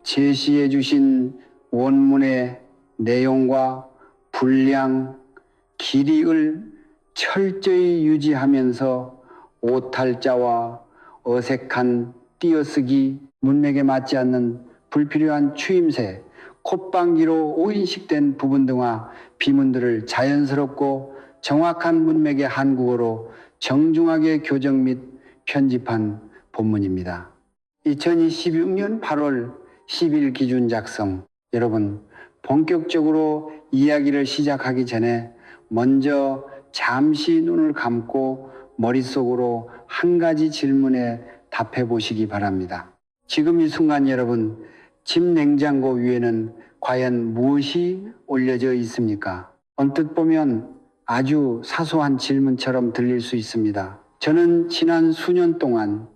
제시해 주신 원문의 내용과 분량, 길이를 철저히 유지하면서 오탈자와 어색한 띄어쓰기, 문맥에 맞지 않는 불필요한 추임새, 콧방귀로 오인식된 부분 등과 비문들을 자연스럽고 정확한 문맥의 한국어로 정중하게 교정 및 편집한 본문입니다. 2026년 8월 10일 기준 작성. 여러분, 본격적으로 이야기를 시작하기 전에 먼저 잠시 눈을 감고 머릿속으로 한 가지 질문에 답해 보시기 바랍니다. 지금 이 순간 여러분, 집 냉장고 위에는 과연 무엇이 올려져 있습니까? 언뜻 보면 아주 사소한 질문처럼 들릴 수 있습니다. 저는 지난 수년 동안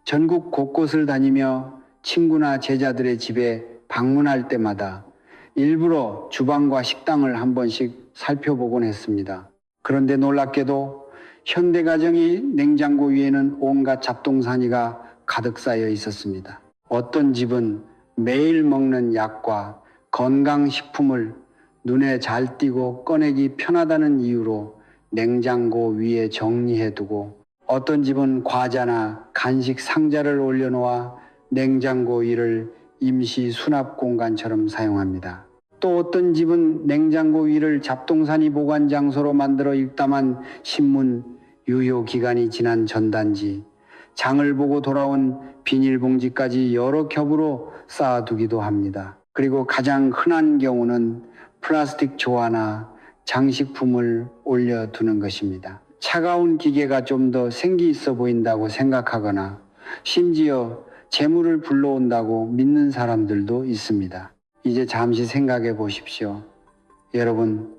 전국 곳곳을 다니며 친구나 제자들의 집에 방문할 때마다 일부러 주방과 식당을 한 번씩 살펴보곤 했습니다. 그런데 놀랍게도 현대가정의 냉장고 위에는 온갖 잡동사니가 가득 쌓여 있었습니다. 어떤 집은 매일 먹는 약과 건강식품을 눈에 잘 띄고 꺼내기 편하다는 이유로 냉장고 위에 정리해두고, 어떤 집은 과자나 간식 상자를 올려놓아 냉장고 위를 임시 수납 공간처럼 사용합니다. 또 어떤 집은 냉장고 위를 잡동사니 보관 장소로 만들어 읽담한 신문, 유효기간이 지난 전단지, 장을 보고 돌아온 비닐봉지까지 여러 겹으로 쌓아두기도 합니다. 그리고 가장 흔한 경우는 플라스틱 조화나 장식품을 올려두는 것입니다. 차가운 기계가 좀 더 생기 있어 보인다고 생각하거나 심지어 재물을 불러온다고 믿는 사람들도 있습니다. 이제 잠시 생각해 보십시오. 여러분,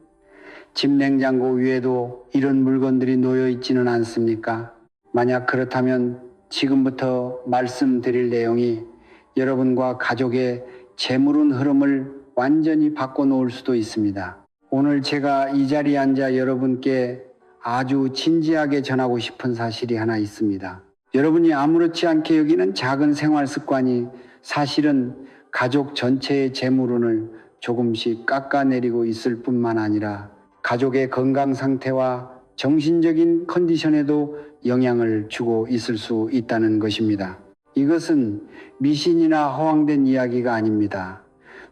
집 냉장고 위에도 이런 물건들이 놓여 있지는 않습니까? 만약 그렇다면 지금부터 말씀드릴 내용이 여러분과 가족의 재물운 흐름을 완전히 바꿔놓을 수도 있습니다. 오늘 제가 이 자리에 앉아 여러분께 아주 진지하게 전하고 싶은 사실이 하나 있습니다. 여러분이 아무렇지 않게 여기는 작은 생활 습관이 사실은 가족 전체의 재물운을 조금씩 깎아내리고 있을 뿐만 아니라 가족의 건강 상태와 정신적인 컨디션에도 영향을 주고 있을 수 있다는 것입니다. 이것은 미신이나 허황된 이야기가 아닙니다.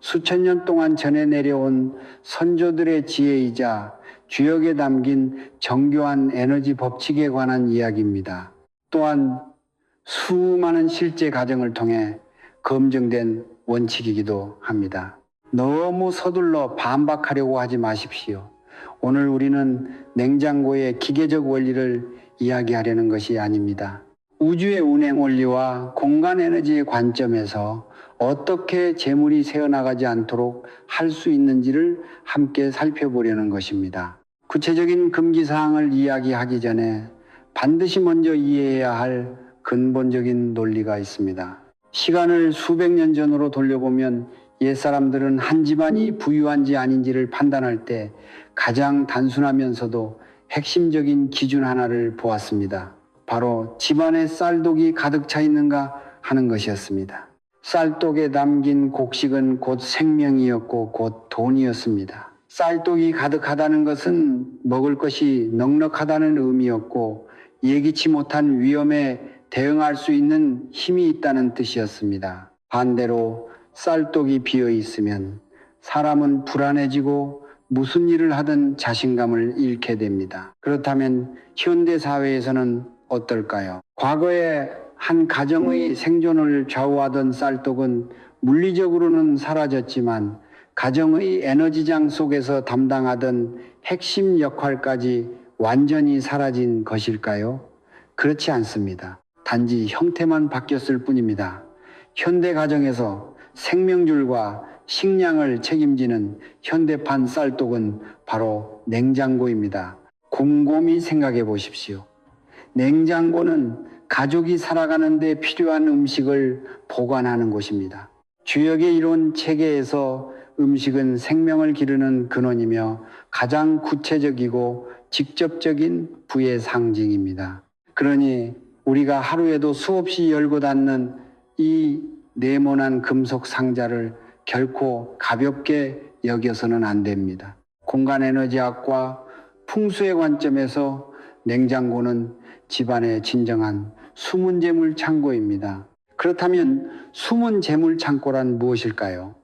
수천 년 동안 전해 내려온 선조들의 지혜이자 주역에 담긴 정교한 에너지 법칙에 관한 이야기입니다. 또한 수많은 실제 가정을 통해 검증된 원칙이기도 합니다. 너무 서둘러 반박하려고 하지 마십시오. 오늘 우리는 냉장고의 기계적 원리를 이야기하려는 것이 아닙니다. 우주의 운행 원리와 공간 에너지의 관점에서 어떻게 재물이 새어나가지 않도록 할 수 있는지를 함께 살펴보려는 것입니다. 구체적인 금기사항을 이야기하기 전에 반드시 먼저 이해해야 할 근본적인 논리가 있습니다. 시간을 수백 년 전으로 돌려보면 옛사람들은 한 집안이 부유한지 아닌지를 판단할 때 가장 단순하면서도 핵심적인 기준 하나를 보았습니다. 바로 집안에 쌀독이 가득 차 있는가 하는 것이었습니다. 쌀독에 담긴 곡식은 곧 생명이었고 곧 돈이었습니다. 쌀독이 가득하다는 것은 먹을 것이 넉넉하다는 의미였고 예기치 못한 위험에 대응할 수 있는 힘이 있다는 뜻이었습니다. 반대로 쌀독이 비어 있으면 사람은 불안해지고 무슨 일을 하든 자신감을 잃게 됩니다. 그렇다면 현대 사회에서는 어떨까요? 과거에 한 가정의 생존을 좌우하던 쌀독은 물리적으로는 사라졌지만 가정의 에너지장 속에서 담당하던 핵심 역할까지 완전히 사라진 것일까요? 그렇지 않습니다. 단지 형태만 바뀌었을 뿐입니다. 현대 가정에서 생명줄과 식량을 책임지는 현대판 쌀독은 바로 냉장고입니다. 곰곰이 생각해 보십시오. 냉장고는 가족이 살아가는 데 필요한 음식을 보관하는 곳입니다. 주역의 이론 체계에서 음식은 생명을 기르는 근원이며 가장 구체적이고 직접적인 부의 상징입니다. 그러니 우리가 하루에도 수없이 열고 닫는 이 네모난 금속 상자를 결코 가볍게 여겨서는 안 됩니다. 공간 에너지학과 풍수의 관점에서 냉장고는 집안의 진정한 숨은 재물 창고입니다. 그렇다면 숨은 재물 창고란 무엇일까요?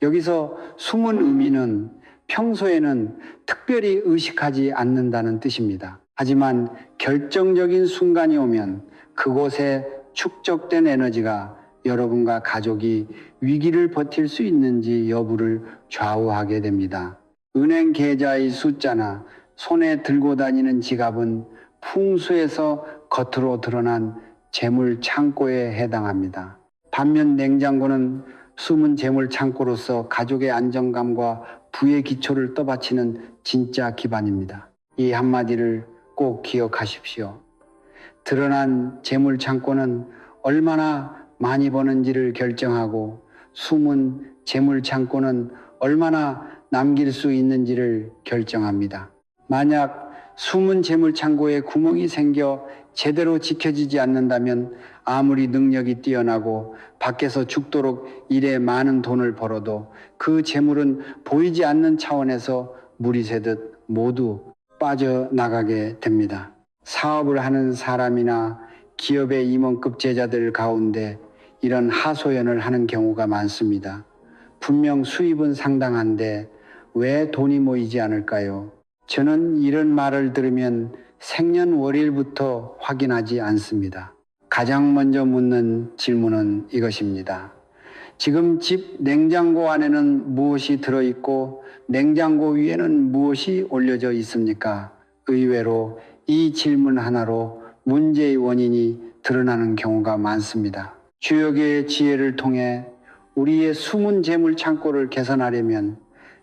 여기서 숨은 의미는 평소에는 특별히 의식하지 않는다는 뜻입니다. 하지만 결정적인 순간이 오면 그곳에 축적된 에너지가 여러분과 가족이 위기를 버틸 수 있는지 여부를 좌우하게 됩니다. 은행 계좌의 숫자나 손에 들고 다니는 지갑은 풍수에서 겉으로 드러난 재물 창고에 해당합니다. 반면 냉장고는 숨은 재물 창고로서 가족의 안정감과 부의 기초를 떠받치는 진짜 기반입니다. 이 한마디를 꼭 기억하십시오. 드러난 재물 창고는 얼마나 많이 버는지를 결정하고 숨은 재물 창고는 얼마나 남길 수 있는지를 결정합니다. 만약 숨은 재물 창고에 구멍이 생겨 제대로 지켜지지 않는다면 아무리 능력이 뛰어나고 밖에서 죽도록 일에 많은 돈을 벌어도 그 재물은 보이지 않는 차원에서 물이 새듯 모두 빠져나가게 됩니다. 사업을 하는 사람이나 기업의 임원급 제자들 가운데 이런 하소연을 하는 경우가 많습니다. 분명 수입은 상당한데 왜 돈이 모이지 않을까요? 저는 이런 말을 들으면 생년월일부터 확인하지 않습니다. 가장 먼저 묻는 질문은 이것입니다. 지금 집 냉장고 안에는 무엇이 들어있고 냉장고 위에는 무엇이 올려져 있습니까? 의외로 이 질문 하나로 문제의 원인이 드러나는 경우가 많습니다. 주역의 지혜를 통해 우리의 숨은 재물 창고를 개선하려면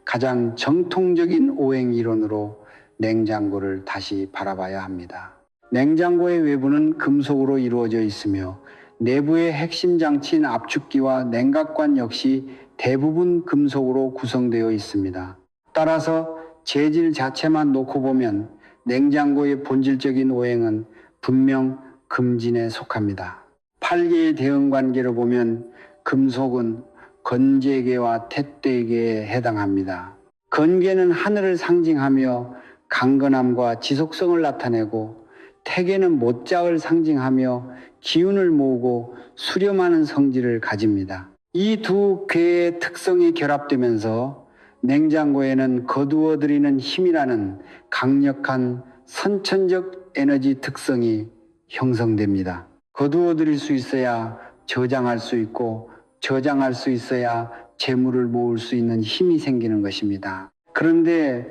가장 정통적인 오행 이론으로 냉장고를 다시 바라봐야 합니다. 냉장고의 외부는 금속으로 이루어져 있으며 내부의 핵심 장치인 압축기와 냉각관 역시 대부분 금속으로 구성되어 있습니다. 따라서 재질 자체만 놓고 보면 냉장고의 본질적인 오행은 분명 금진에 속합니다. 8개의 대응 관계로 보면 금속은 건재계와 태대계에 해당합니다. 건계는 하늘을 상징하며 강건함과 지속성을 나타내고 태계는 못작을 상징하며 기운을 모으고 수렴하는 성질을 가집니다. 이 두 궤의 특성이 결합되면서 냉장고에는 거두어들이는 힘이라는 강력한 선천적 에너지 특성이 형성됩니다. 거두어들일 수 있어야 저장할 수 있고 저장할 수 있어야 재물을 모을 수 있는 힘이 생기는 것입니다. 그런데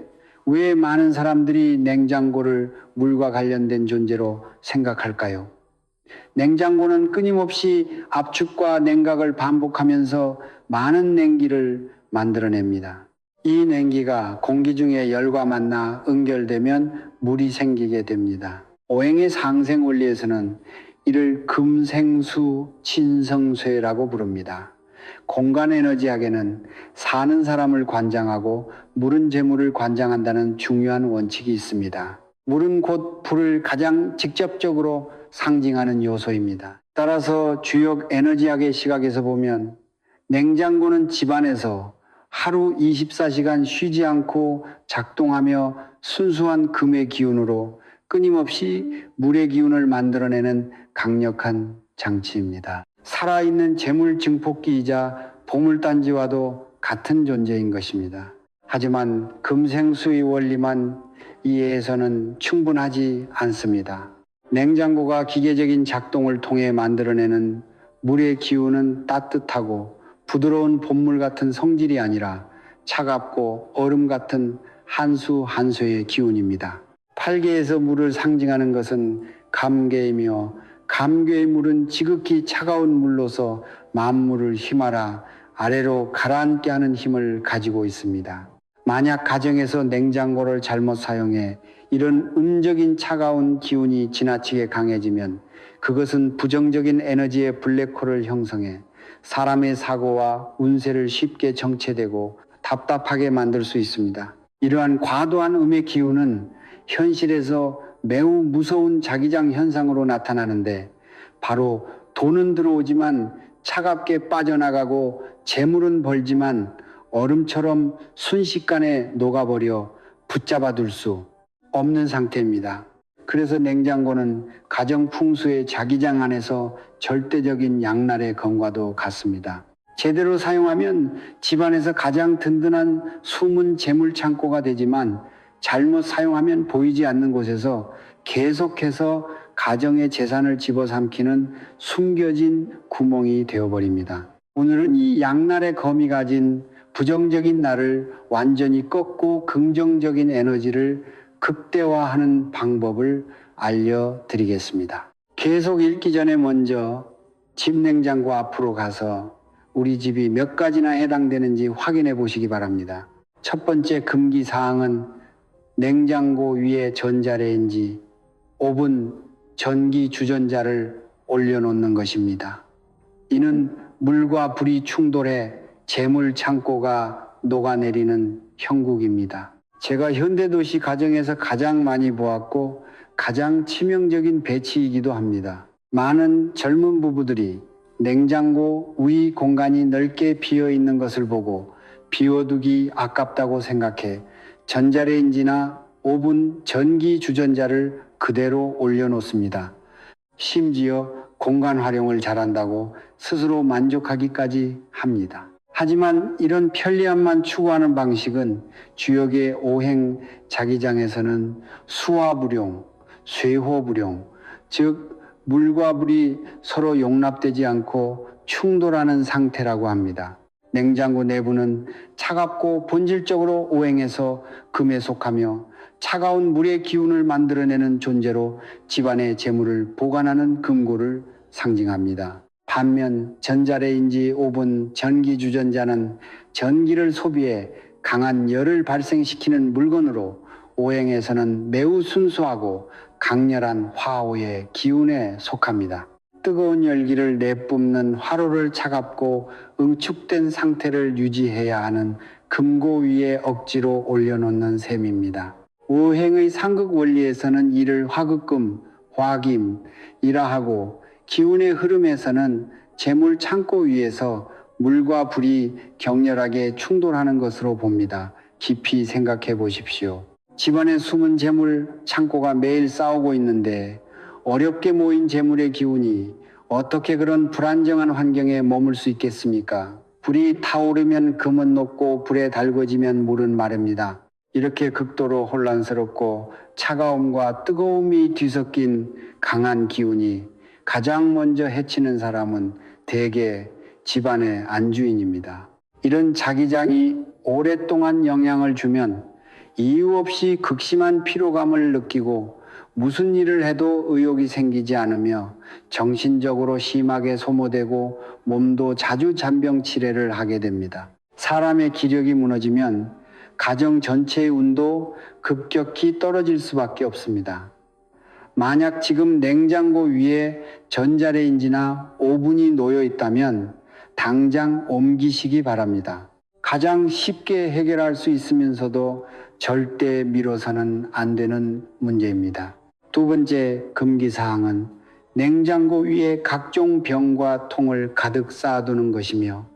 왜 많은 사람들이 냉장고를 물과 관련된 존재로 생각할까요? 냉장고는 끊임없이 압축과 냉각을 반복하면서 많은 냉기를 만들어냅니다. 이 냉기가 공기 중에 열과 만나 응결되면 물이 생기게 됩니다. 오행의 상생 원리에서는 이를 금생수 친성쇠라고 부릅니다. 공간 에너지학에는 사는 사람을 관장하고 물은 재물을 관장한다는 중요한 원칙이 있습니다. 물은 곧 불을 가장 직접적으로 상징하는 요소입니다. 따라서 주역 에너지학의 시각에서 보면 냉장고는 집안에서 하루 24시간 쉬지 않고 작동하며 순수한 금의 기운으로 끊임없이 물의 기운을 만들어내는 강력한 장치입니다. 살아있는 재물 증폭기이자 보물단지와도 같은 존재인 것입니다. 하지만 금생수의 원리만 이해해서는 충분하지 않습니다. 냉장고가 기계적인 작동을 통해 만들어내는 물의 기운은 따뜻하고 부드러운 봄물 같은 성질이 아니라 차갑고 얼음 같은 한 수 한 수의 기운입니다. 팔계에서 물을 상징하는 것은 감계이며 감계의 물은 지극히 차가운 물로서 만물을 휘말아 아래로 가라앉게 하는 힘을 가지고 있습니다. 만약 가정에서 냉장고를 잘못 사용해 이런 음적인 차가운 기운이 지나치게 강해지면 그것은 부정적인 에너지의 블랙홀을 형성해 사람의 사고와 운세를 쉽게 정체되고 답답하게 만들 수 있습니다. 이러한 과도한 음의 기운은 현실에서 매우 무서운 자기장 현상으로 나타나는데 바로 돈은 들어오지만 차갑게 빠져나가고 재물은 벌지만 얼음처럼 순식간에 녹아버려 붙잡아둘 수 없는 상태입니다. 그래서 냉장고는 가정 풍수의 자기장 안에서 절대적인 양날의 검과도 같습니다. 제대로 사용하면 집안에서 가장 든든한 숨은 재물 창고가 되지만 잘못 사용하면 보이지 않는 곳에서 계속해서 가정의 재산을 집어삼키는 숨겨진 구멍이 되어버립니다. 오늘은 이 양날의 검이 가진 부정적인 날을 완전히 꺾고 긍정적인 에너지를 극대화하는 방법을 알려드리겠습니다. 계속 읽기 전에 먼저 집 냉장고 앞으로 가서 우리 집이 몇 가지나 해당되는지 확인해 보시기 바랍니다. 첫 번째 금기 사항은 냉장고 위에 전자레인지, 오븐, 전기 주전자를 올려놓는 것입니다. 이는 물과 불이 충돌해 재물 창고가 녹아내리는 형국입니다. 제가 현대도시 가정에서 가장 많이 보았고 가장 치명적인 배치이기도 합니다. 많은 젊은 부부들이 냉장고 위 공간이 넓게 비어 있는 것을 보고 비워두기 아깝다고 생각해 전자레인지나 오븐, 전기 주전자를 그대로 올려놓습니다. 심지어 공간 활용을 잘한다고 스스로 만족하기까지 합니다. 하지만 이런 편리함만 추구하는 방식은 주역의 오행 자기장에서는 수화불용, 쇠호불용, 즉 물과 불이 서로 용납되지 않고 충돌하는 상태라고 합니다. 냉장고 내부는 차갑고 본질적으로 오행해서 금에 속하며 차가운 물의 기운을 만들어내는 존재로 집안의 재물을 보관하는 금고를 상징합니다. 반면 전자레인지, 오븐, 전기 주전자는 전기를 소비해 강한 열을 발생시키는 물건으로 오행에서는 매우 순수하고 강렬한 화오의 기운에 속합니다. 뜨거운 열기를 내뿜는 화로를 차갑고 응축된 상태를 유지해야 하는 금고 위에 억지로 올려놓는 셈입니다. 오행의 상극 원리에서는 이를 화극금, 화김이라 하고 기운의 흐름에서는 재물 창고 위에서 물과 불이 격렬하게 충돌하는 것으로 봅니다. 깊이 생각해 보십시오. 집안에 숨은 재물 창고가 매일 싸우고 있는데 어렵게 모인 재물의 기운이 어떻게 그런 불안정한 환경에 머물 수 있겠습니까? 불이 타오르면 금은 녹고 불에 달궈지면 물은 마릅니다. 이렇게 극도로 혼란스럽고 차가움과 뜨거움이 뒤섞인 강한 기운이 가장 먼저 해치는 사람은 대개 집안의 안주인입니다. 이런 자기장이 오랫동안 영향을 주면 이유 없이 극심한 피로감을 느끼고 무슨 일을 해도 의욕이 생기지 않으며 정신적으로 심하게 소모되고 몸도 자주 잔병치레를 하게 됩니다. 사람의 기력이 무너지면 가정 전체의 운도 급격히 떨어질 수밖에 없습니다. 만약 지금 냉장고 위에 전자레인지나 오븐이 놓여 있다면 당장 옮기시기 바랍니다. 가장 쉽게 해결할 수 있으면서도 절대 미뤄서는 안 되는 문제입니다. 두 번째 금기사항은 냉장고 위에 각종 병과 통을 가득 쌓아두는 것이며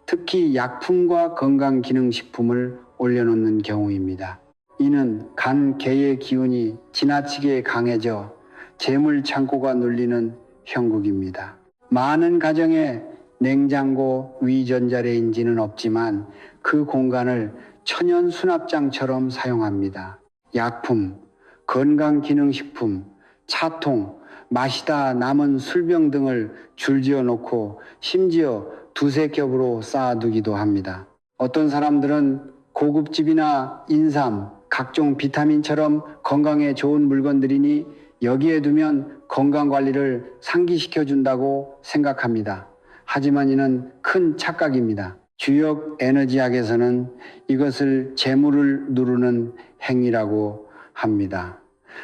특히 약품과 건강기능식품을 올려놓는 경우입니다. 이는 간, 개의 기운이 지나치게 강해져 재물 창고가 눌리는 형국입니다. 많은 가정에 냉장고 위 전자레인지는 없지만 그 공간을 천연 수납장처럼 사용합니다. 약품, 건강기능식품, 차통, 마시다 남은 술병 등을 줄지어 놓고 심지어 두세 겹으로 쌓아두기도 합니다. 어떤 사람들은 고급집이나 인삼, 각종 비타민처럼 건강에 좋은 물건들이니 여기에 두면 건강관리를 상기시켜준다고 생각합니다. 하지만 이는 큰 착각입니다. 주역 에너지학에서는 이것을 재물을 누르는 행위라고 합니다.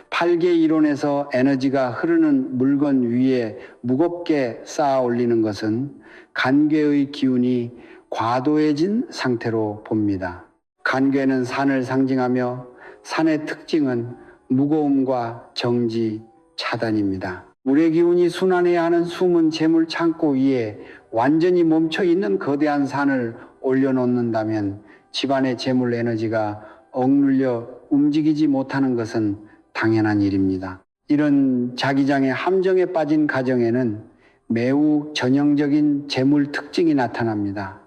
8개 이론에서 에너지가 흐르는 물건 위에 무겁게 쌓아 올리는 것은 간괴의 기운이 과도해진 상태로 봅니다. 간괴는 산을 상징하며 산의 특징은 무거움과 정지, 차단입니다. 물의 기운이 순환해야 하는 숨은 재물 창고 위에 완전히 멈춰 있는 거대한 산을 올려놓는다면 집안의 재물 에너지가 억눌려 움직이지 못하는 것은 당연한 일입니다. 이런 자기장의 함정에 빠진 가정에는 매우 전형적인 재물 특징이 나타납니다.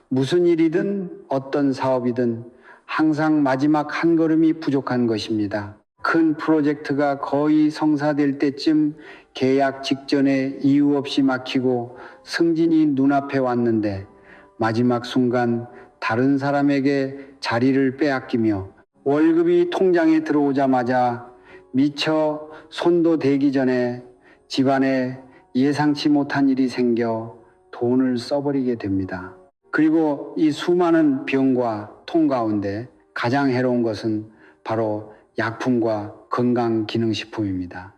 무슨 일이든 어떤 사업이든 항상 마지막 한 걸음이 부족한 것입니다. 큰 프로젝트가 거의 성사될 때쯤 계약 직전에 이유 없이 막히고 승진이 눈앞에 왔는데 마지막 순간 다른 사람에게 자리를 빼앗기며 월급이 통장에 들어오자마자 미처 손도 대기 전에 집안에 예상치 못한 일이 생겨 돈을 써버리게 됩니다. 그리고 이 수많은 병과 통 가운데 가장 해로운 것은 바로 약품과 건강기능식품입니다.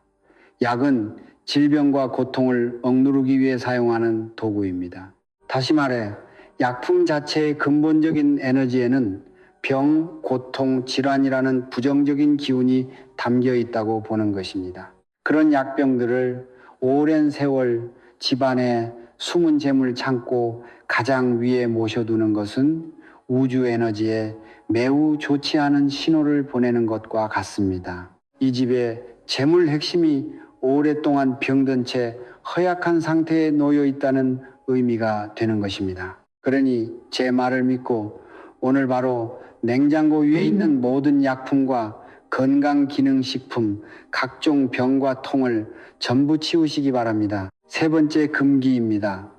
약은 질병과 고통을 억누르기 위해 사용하는 도구입니다. 다시 말해 약품 자체의 근본적인 에너지에는 병, 고통, 질환이라는 부정적인 기운이 담겨 있다고 보는 것입니다. 그런 약병들을 오랜 세월 집안에 숨은 재물 창고 가장 위에 모셔두는 것은 우주 에너지에 매우 좋지 않은 신호를 보내는 것과 같습니다. 이 집에 재물 핵심이 오랫동안 병든 채 허약한 상태에 놓여 있다는 의미가 되는 것입니다. 그러니 제 말을 믿고 오늘 바로 냉장고 위에 있는 모든 약품과 건강기능식품, 각종 병과 통을 전부 치우시기 바랍니다. 세 번째 금기입니다.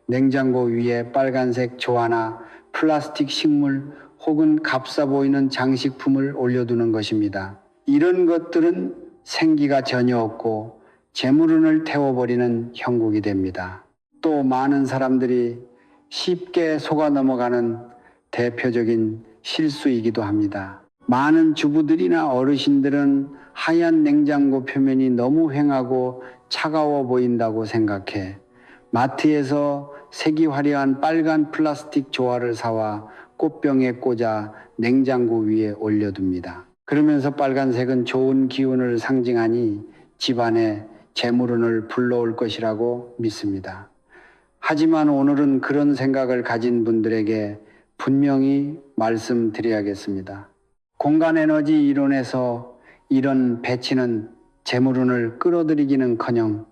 냉장고 위에 빨간색 조화나 플라스틱 식물 혹은 값싸 보이는 장식품을 올려두는 것입니다. 이런 것들은 생기가 전혀 없고 재물운을 태워버리는 형국이 됩니다. 또 많은 사람들이 쉽게 속아 넘어가는 대표적인 실수이기도 합니다. 많은 주부들이나 어르신들은 하얀 냉장고 표면이 너무 휑하고 차가워 보인다고 생각해 마트에서 색이 화려한 빨간 플라스틱 조화를 사와 꽃병에 꽂아 냉장고 위에 올려둡니다. 그러면서 빨간색은 좋은 기운을 상징하니 집안에 재물운을 불러올 것이라고 믿습니다. 하지만 오늘은 그런 생각을 가진 분들에게 분명히 말씀드려야겠습니다. 공간 에너지 이론에서 이런 배치는 재물운을 끌어들이기는커녕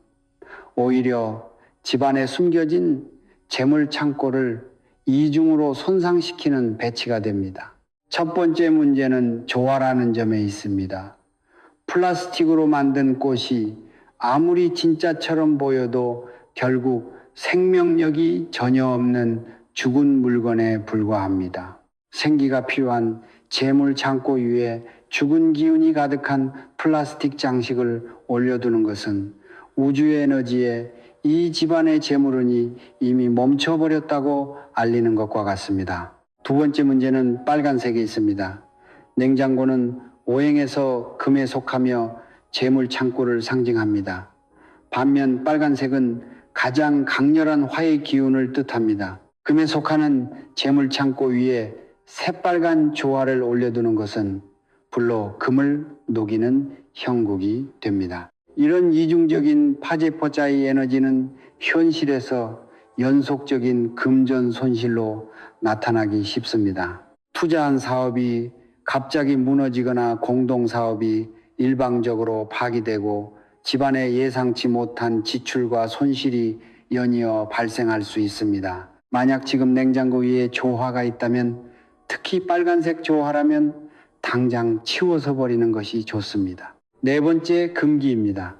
오히려 집안에 숨겨진 재물 창고를 이중으로 손상시키는 배치가 됩니다. 첫 번째 문제는 조화라는 점에 있습니다. 플라스틱으로 만든 꽃이 아무리 진짜처럼 보여도 결국 생명력이 전혀 없는 죽은 물건에 불과합니다. 생기가 필요한 재물 창고 위에 죽은 기운이 가득한 플라스틱 장식을 올려두는 것은 우주의 에너지에 이 집안의 재물운이 이미 멈춰버렸다고 알리는 것과 같습니다. 두 번째 문제는 빨간색에 있습니다. 냉장고는 오행에서 금에 속하며 재물 창고를 상징합니다. 반면 빨간색은 가장 강렬한 화의 기운을 뜻합니다. 금에 속하는 재물 창고 위에 새빨간 조화를 올려두는 것은 불로 금을 녹이는 형국이 됩니다. 이런 이중적인 파제포자의 에너지는 현실에서 연속적인 금전 손실로 나타나기 쉽습니다. 투자한 사업이 갑자기 무너지거나 공동사업이 일방적으로 파기되고 집안에 예상치 못한 지출과 손실이 연이어 발생할 수 있습니다. 만약 지금 냉장고 위에 조화가 있다면, 특히 빨간색 조화라면 당장 치워서 버리는 것이 좋습니다. 네 번째 금기입니다.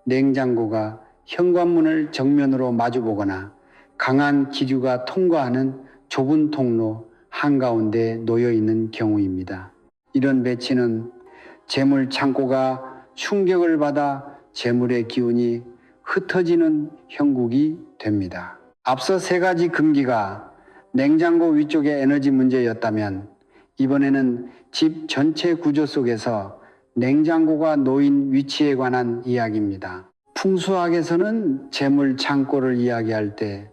냉장고가 현관문을 정면으로 마주보거나 강한 기류가 통과하는 좁은 통로 한가운데 놓여 있는 경우입니다. 이런 배치는 재물 창고가 충격을 받아 재물의 기운이 흩어지는 형국이 됩니다. 앞서 세 가지 금기가 냉장고 위쪽의 에너지 문제였다면, 이번에는 집 전체 구조 속에서 냉장고가 놓인 위치에 관한 이야기입니다. 풍수학에서는 재물 창고를 이야기할 때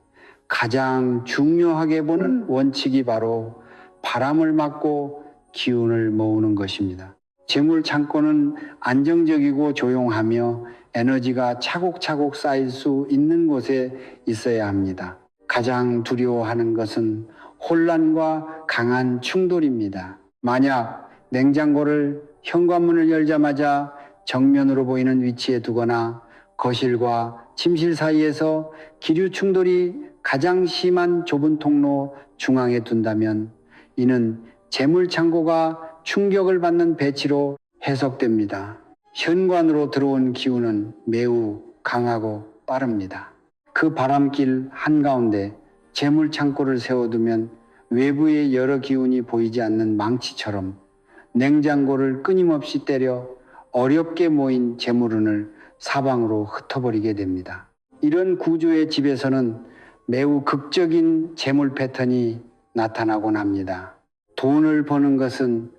가장 중요하게 보는 원칙이 바로 바람을 막고 기운을 모으는 것입니다. 재물 창고는 안정적이고 조용하며 에너지가 차곡차곡 쌓일 수 있는 곳에 있어야 합니다. 가장 두려워하는 것은 혼란과 강한 충돌입니다. 만약 냉장고를 현관문을 열자마자 정면으로 보이는 위치에 두거나 거실과 침실 사이에서 기류 충돌이 가장 심한 좁은 통로 중앙에 둔다면 이는 재물 창고가 충격을 받는 배치로 해석됩니다. 현관으로 들어온 기운은 매우 강하고 빠릅니다. 그 바람길 한가운데 재물 창고를 세워두면 외부의 여러 기운이 보이지 않는 망치처럼 냉장고를 끊임없이 때려 어렵게 모인 재물운을 사방으로 흩어버리게 됩니다. 이런 구조의 집에서는 매우 극적인 재물 패턴이 나타나곤 합니다. 돈을 버는 것은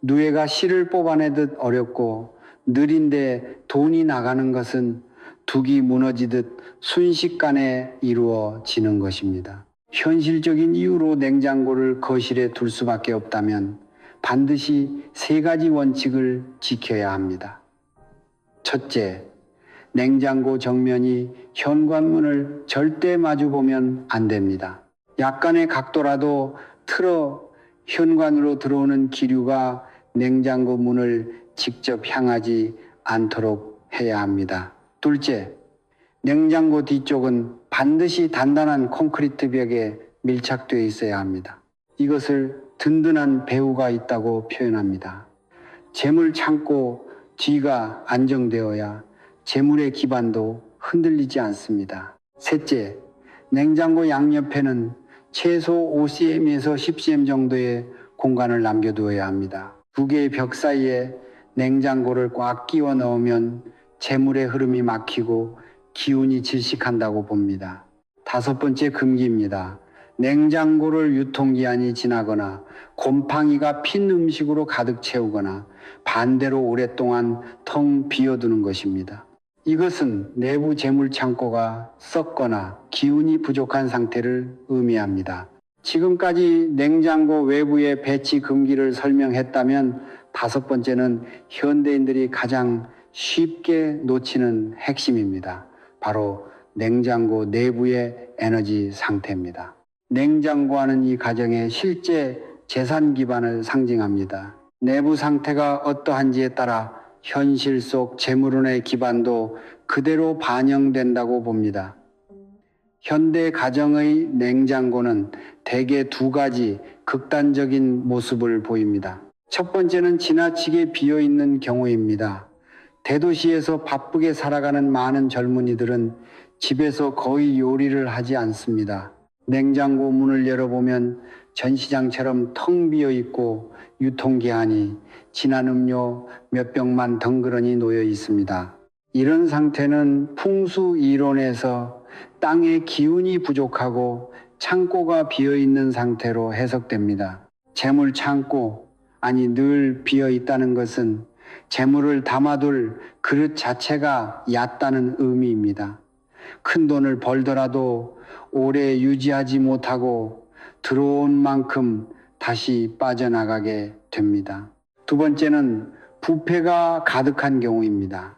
누에가 실을 뽑아내듯 어렵고 느린데 돈이 나가는 것은 둑이 무너지듯 순식간에 이루어지는 것입니다. 현실적인 이유로 냉장고를 거실에 둘 수밖에 없다면 반드시 3가지 원칙을 지켜야 합니다. 첫째, 냉장고 정면이 현관문을 절대 마주보면 안 됩니다. 약간의 각도라도 틀어 현관으로 들어오는 기류가 냉장고 문을 직접 향하지 않도록 해야 합니다. 둘째, 냉장고 뒤쪽은 반드시 단단한 콘크리트 벽에 밀착되어 있어야 합니다. 이것을 든든한 배후가 있다고 표현합니다. 재물 창고 뒤가 안정되어야 재물의 기반도 흔들리지 않습니다. 셋째, 냉장고 양옆에는 최소 5cm에서 10cm 정도의 공간을 남겨두어야 합니다. 2개의 벽 사이에 냉장고를 꽉 끼워 넣으면 재물의 흐름이 막히고 기운이 질식한다고 봅니다. 5번째 금기입니다. 냉장고를 유통기한이 지나거나 곰팡이가 핀 음식으로 가득 채우거나 반대로 오랫동안 텅 비워두는 것입니다. 이것은 내부 재물 창고가 썩거나 기운이 부족한 상태를 의미합니다. 지금까지 냉장고 외부의 배치 금기를 설명했다면 5번째는 현대인들이 가장 쉽게 놓치는 핵심입니다. 바로 냉장고 내부의 에너지 상태입니다. 냉장고하는 이 가정의 실제 재산 기반을 상징합니다. 내부 상태가 어떠한지에 따라 현실 속 재물운의 기반도 그대로 반영된다고 봅니다. 현대 가정의 냉장고는 대개 2가지 극단적인 모습을 보입니다. 첫 번째는 지나치게 비어있는 경우입니다. 대도시에서 바쁘게 살아가는 많은 젊은이들은 집에서 거의 요리를 하지 않습니다. 냉장고 문을 열어보면 전시장처럼 텅 비어있고 유통기한이 지난 음료 몇 병만 덩그러니 놓여 있습니다. 이런 상태는 풍수 이론에서 땅의 기운이 부족하고 창고가 비어있는 상태로 해석됩니다. 재물 창고, 아니 늘 비어있다는 것은 재물을 담아둘 그릇 자체가 얕다는 의미입니다. 큰 돈을 벌더라도 오래 유지하지 못하고 들어온 만큼 다시 빠져나가게 됩니다. 2번째는 부패가 가득한 경우입니다.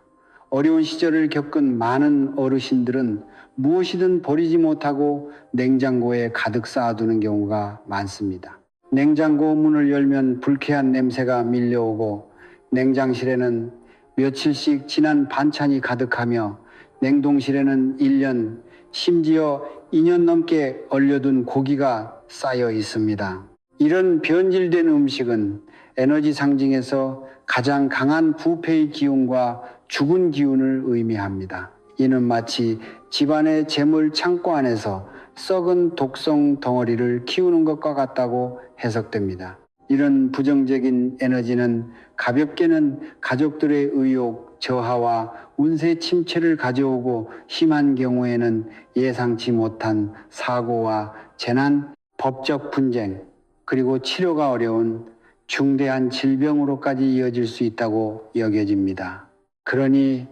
어려운 시절을 겪은 많은 어르신들은 무엇이든 버리지 못하고 냉장고에 가득 쌓아두는 경우가 많습니다. 냉장고 문을 열면 불쾌한 냄새가 밀려오고 냉장실에는 며칠씩 지난 반찬이 가득하며 냉동실에는 1년, 심지어 2년 넘게 얼려둔 고기가 쌓여 있습니다. 이런 변질된 음식은 에너지 상징에서 가장 강한 부패의 기운과 죽은 기운을 의미합니다. 이는 마치 집안의 재물 창고 안에서 썩은 독성 덩어리를 키우는 것과 같다고 해석됩니다. 이런 부정적인 에너지는 가볍게는 가족들의 의욕 저하와 운세 침체를 가져오고 심한 경우에는 예상치 못한 사고와 재난, 법적 분쟁, 그리고 치료가 어려운 중대한 질병으로까지 이어질 수 있다고 여겨집니다. 그러니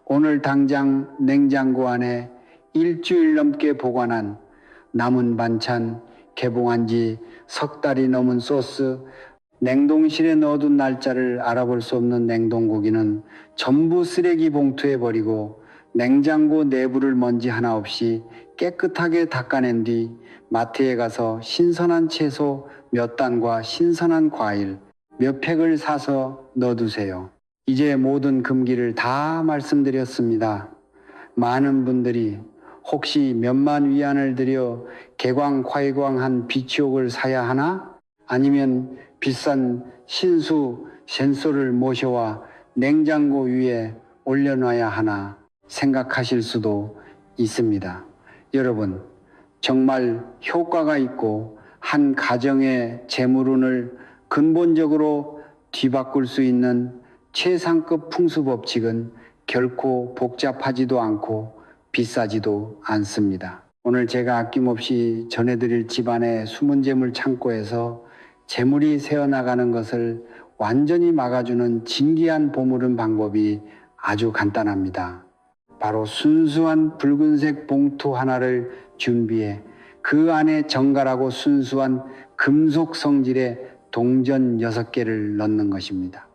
오늘 당장 냉장고 안에 일주일 넘게 보관한 남은 반찬, 개봉한 지 석 달이 넘은 소스, 냉동실에 넣어둔 날짜를 알아볼 수 없는 냉동고기는 전부 쓰레기 봉투에 버리고 냉장고 내부를 먼지 하나 없이 깨끗하게 닦아낸 뒤 마트에 가서 신선한 채소 몇 단과 신선한 과일 몇 팩을 사서 넣어두세요. 이제 모든 금기를 다 말씀드렸습니다. 많은 분들이 혹시 몇만 위안을 들여 개광활광한 비치옥을 사야 하나? 아니면 비싼 신수 젠소를 모셔와 냉장고 위에 올려놔야 하나 생각하실 수도 있습니다. 여러분, 정말 효과가 있고 한 가정의 재물운을 근본적으로 뒤바꿀 수 있는 최상급 풍수법칙은 결코 복잡하지도 않고 비싸지도 않습니다. 오늘 제가 아낌없이 전해드릴 집안의 숨은 재물 창고에서 재물이 새어나가는 것을 완전히 막아주는 진기한 보물은 방법이 아주 간단합니다. 바로 순수한 붉은색 봉투 하나를 준비해 그 안에 정갈하고 순수한 금속 성질의 동전 6개를 넣는 것입니다.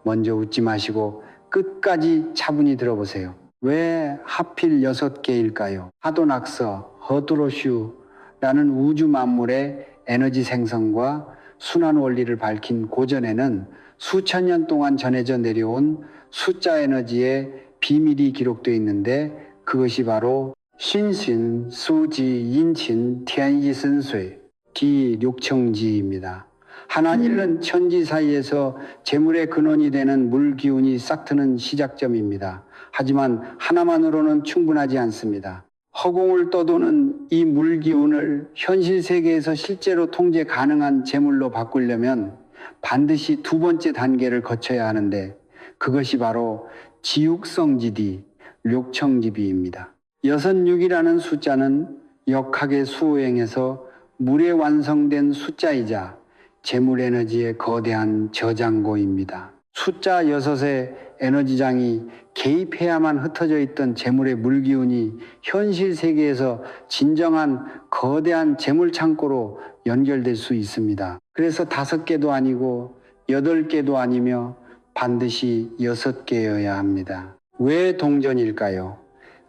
먼저 웃지 마시고 끝까지 차분히 들어보세요. 왜 하필 6개일까요? 하도낙서, 허드로슈라는 우주 만물의 에너지 생성과 순환 원리를 밝힌 고전에는 수천 년 동안 전해져 내려온 숫자 에너지의 비밀이 기록되어 있는데 그것이 바로 신신, 수지, 인친,天一生水,第六청지입니다. 하나 잃는 천지 사이에서 재물의 근원이 되는 물 기운이 싹트는 시작점입니다. 하지만 하나만으로는 충분하지 않습니다. 허공을 떠도는 이 물 기운을 현실 세계에서 실제로 통제 가능한 재물로 바꾸려면 반드시 두 번째 단계를 거쳐야 하는데 그것이 바로 지육성지디, 력청지비입니다. 66이라는 숫자는 역학의 수호행에서 물에 완성된 숫자이자 재물 에너지의 거대한 저장고입니다. 숫자 6의 에너지장이 개입해야만 흩어져 있던 재물의 물기운이 현실 세계에서 진정한 거대한 재물 창고로 연결될 수 있습니다. 그래서 5개도 아니고 8개도 아니며 반드시 6개여야 합니다. 왜 동전일까요?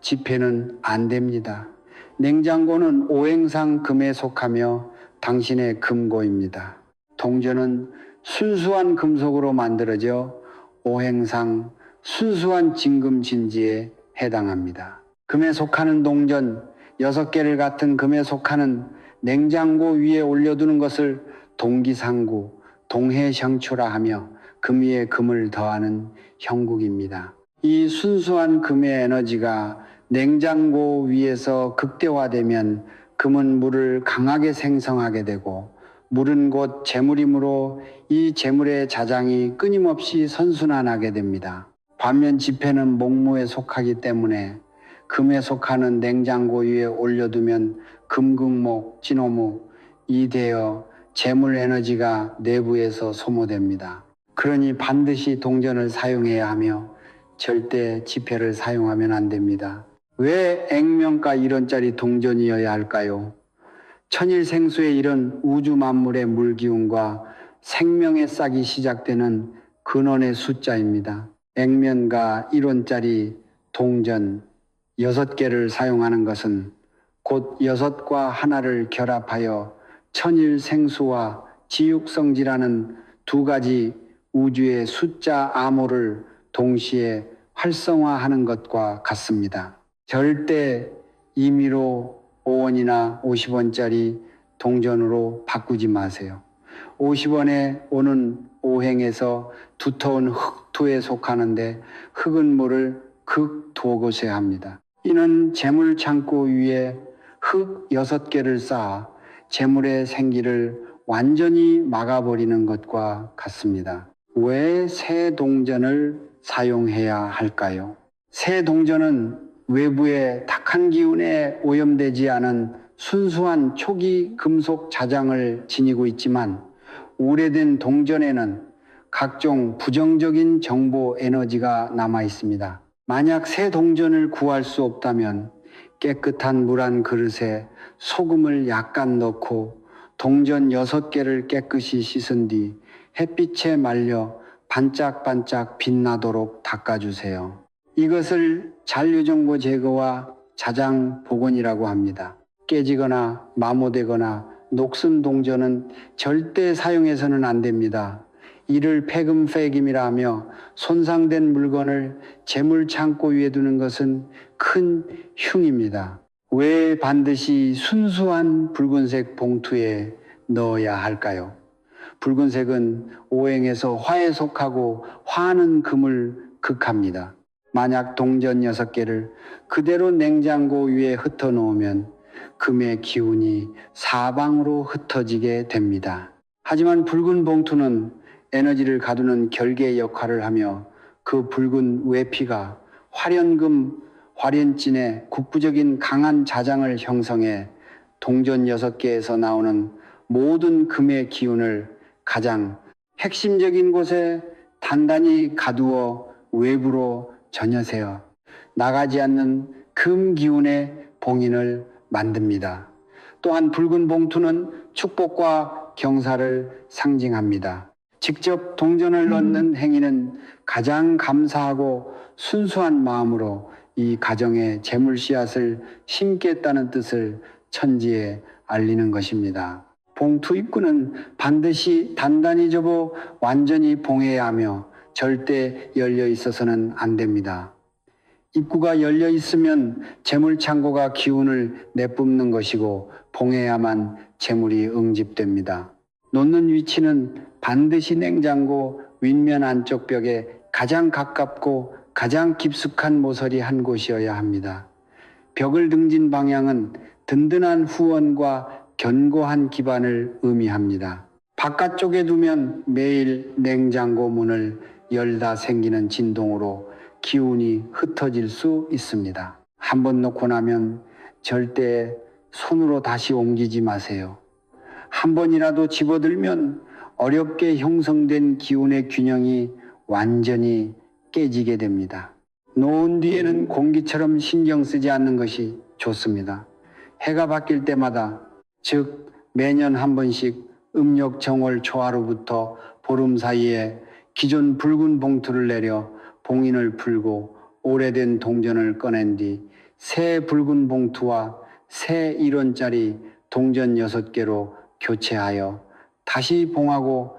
지폐는 안 됩니다. 냉장고는 오행상 금에 속하며 당신의 금고입니다. 동전은 순수한 금속으로 만들어져 오행상 순수한 진금진지에 해당합니다. 금에 속하는 동전 6개를 같은 금에 속하는 냉장고 위에 올려두는 것을 동기상구, 동해상추라 하며 금 위에 금을 더하는 형국입니다. 이 순수한 금의 에너지가 냉장고 위에서 극대화되면 금은 물을 강하게 생성하게 되고 물은 곧 재물이므로 이 재물의 자장이 끊임없이 선순환하게 됩니다. 반면 지폐는 목무에 속하기 때문에 금에 속하는 냉장고 위에 올려두면 금극목, 진호목 이 되어 재물 에너지가 내부에서 소모됩니다. 그러니 반드시 동전을 사용해야 하며 절대 지폐를 사용하면 안 됩니다. 왜 액면가 1원짜리 동전이어야 할까요? 천일생수의 이런 우주 만물의 물기운과 생명의 싹이 시작되는 근원의 숫자입니다. 액면가 1원짜리 동전 6개를 사용하는 것은 곧 6과 하나를 결합하여 천일생수와 지육성지라는 두 가지 우주의 숫자 암호를 동시에 활성화하는 것과 같습니다. 절대 임의로 5원이나 50원짜리 동전으로 바꾸지 마세요. 50원에 오는 오행에서 두터운 흙토에 속하는데 흙은 물을 극도곳에 합니다. 이는 재물 창고 위에 흙 6개를 쌓아 재물의 생기를 완전히 막아버리는 것과 같습니다. 왜 새 동전을 사용해야 할까요? 새 동전은 외부의 탁한 기운에 오염되지 않은 순수한 초기 금속 자장을 지니고 있지만 오래된 동전에는 각종 부정적인 정보 에너지가 남아 있습니다. 만약 새 동전을 구할 수 없다면 깨끗한 물 한 그릇에 소금을 약간 넣고 동전 6개를 깨끗이 씻은 뒤 햇빛에 말려 반짝반짝 빛나도록 닦아주세요. 이것을 잔류정보 제거와 자장 복원이라고 합니다. 깨지거나 마모되거나 녹슨 동전은 절대 사용해서는 안 됩니다. 이를 폐금폐김이라 하며 손상된 물건을 재물 창고 위에 두는 것은 큰 흉입니다. 왜 반드시 순수한 붉은색 봉투에 넣어야 할까요? 붉은색은 오행에서 화에 속하고 화는 금을 극합니다. 만약 동전 6개를 그대로 냉장고 위에 흩어 놓으면 금의 기운이 사방으로 흩어지게 됩니다. 하지만 붉은 봉투는 에너지를 가두는 결계 역할을 하며 그 붉은 외피가 화련진의 국부적인 강한 자장을 형성해 동전 6개에서 나오는 모든 금의 기운을 가장 핵심적인 곳에 단단히 가두어 외부로 전여세어 나가지 않는 금 기운의 봉인을 만듭니다. 또한 붉은 봉투는 축복과 경사를 상징합니다. 직접 동전을 넣는 행위는 가장 감사하고 순수한 마음으로 이 가정에 재물 씨앗을 심겠다는 뜻을 천지에 알리는 것입니다. 봉투 입구는 반드시 단단히 접어 완전히 봉해야 하며 절대 열려 있어서는 안 됩니다. 입구가 열려 있으면 재물 창고가 기운을 내뿜는 것이고 봉해야만 재물이 응집됩니다. 놓는 위치는 반드시 냉장고 윗면 안쪽 벽에 가장 가깝고 가장 깊숙한 모서리 한 곳이어야 합니다. 벽을 등진 방향은 든든한 후원과 견고한 기반을 의미합니다. 바깥쪽에 두면 매일 냉장고 문을 열다 생기는 진동으로 기운이 흩어질 수 있습니다. 한번 놓고 나면 절대 손으로 다시 옮기지 마세요. 한 번이라도 집어들면 어렵게 형성된 기운의 균형이 완전히 깨지게 됩니다. 놓은 뒤에는 공기처럼 신경 쓰지 않는 것이 좋습니다. 해가 바뀔 때마다, 즉 매년 한 번씩 음력 정월 초하루부터 보름 사이에 기존 붉은 봉투를 내려 봉인을 풀고 오래된 동전을 꺼낸 뒤 새 붉은 봉투와 새 1원짜리 동전 6개로 교체하여 다시 봉하고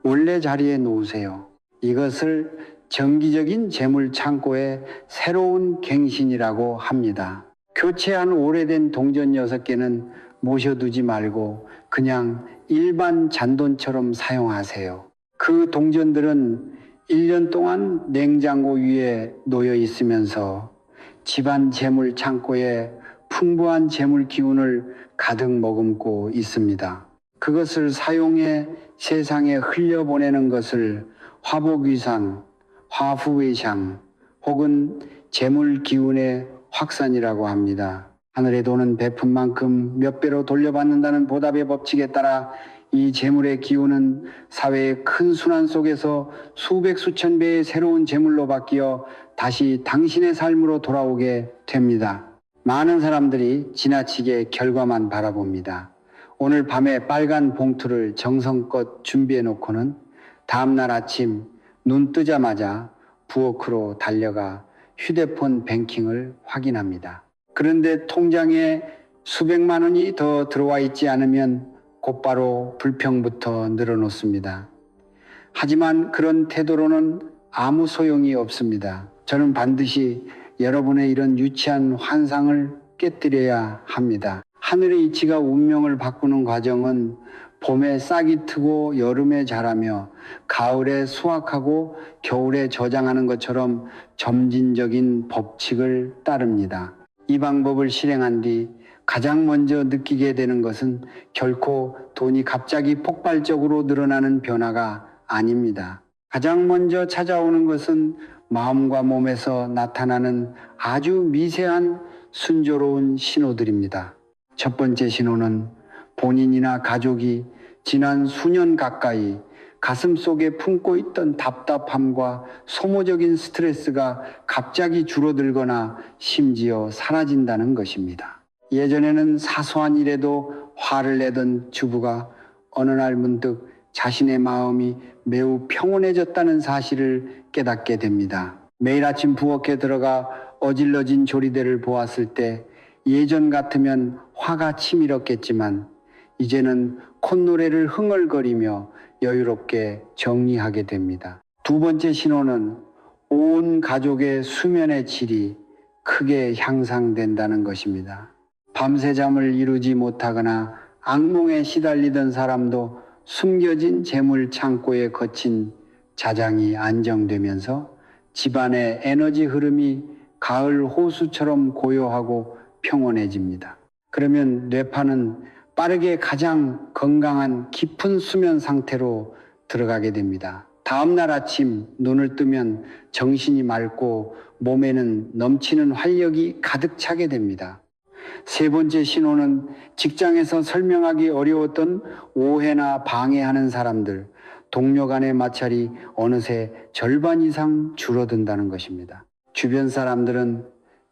원래 자리에 놓으세요. 이것을 정기적인 재물 창고의 새로운 갱신이라고 합니다. 교체한 오래된 동전 6개는 모셔두지 말고 그냥 일반 잔돈처럼 사용하세요. 그 동전들은 1년 동안 냉장고 위에 놓여 있으면서 집안 재물 창고에 풍부한 재물 기운을 가득 머금고 있습니다. 그것을 사용해 세상에 흘려보내는 것을 화복위상, 화후외상 혹은 재물 기운의 확산이라고 합니다. 하늘에 도는 베푼 만큼 몇 배로 돌려받는다는 보답의 법칙에 따라 이 재물의 기운은 사회의 큰 순환 속에서 수백 수천 배의 새로운 재물로 바뀌어 다시 당신의 삶으로 돌아오게 됩니다. 많은 사람들이 지나치게 결과만 바라봅니다. 오늘 밤에 빨간 봉투를 정성껏 준비해 놓고는 다음날 아침 눈 뜨자마자 부엌으로 달려가 휴대폰 뱅킹을 확인합니다. 그런데 통장에 수백만 원이 더 들어와 있지 않으면 곧바로 불평부터 늘어놓습니다. 하지만 그런 태도로는 아무 소용이 없습니다. 저는 반드시 여러분의 이런 유치한 환상을 깨뜨려야 합니다. 하늘의 이치가 운명을 바꾸는 과정은 봄에 싹이 트고 여름에 자라며 가을에 수확하고 겨울에 저장하는 것처럼 점진적인 법칙을 따릅니다. 이 방법을 실행한 뒤 가장 먼저 느끼게 되는 것은 결코 돈이 갑자기 폭발적으로 늘어나는 변화가 아닙니다. 가장 먼저 찾아오는 것은 마음과 몸에서 나타나는 아주 미세한 순조로운 신호들입니다. 첫 번째 신호는 본인이나 가족이 지난 수년 가까이 가슴속에 품고 있던 답답함과 소모적인 스트레스가 갑자기 줄어들거나 심지어 사라진다는 것입니다. 예전에는 사소한 일에도 화를 내던 주부가 어느 날 문득 자신의 마음이 매우 평온해졌다는 사실을 깨닫게 됩니다. 매일 아침 부엌에 들어가 어질러진 조리대를 보았을 때 예전 같으면 화가 치밀었겠지만 이제는 콧노래를 흥얼거리며 여유롭게 정리하게 됩니다. 두 번째 신호는 온 가족의 수면의 질이 크게 향상된다는 것입니다. 밤새 잠을 이루지 못하거나 악몽에 시달리던 사람도 숨겨진 재물 창고에 거친 자장이 안정되면서 집안의 에너지 흐름이 가을 호수처럼 고요하고 평온해집니다. 그러면 뇌파는 빠르게 가장 건강한 깊은 수면 상태로 들어가게 됩니다. 다음날 아침 눈을 뜨면 정신이 맑고 몸에는 넘치는 활력이 가득 차게 됩니다. 세 번째 신호는 직장에서 설명하기 어려웠던 오해나 방해하는 사람들, 동료 간의 마찰이 어느새 절반 이상 줄어든다는 것입니다. 주변 사람들은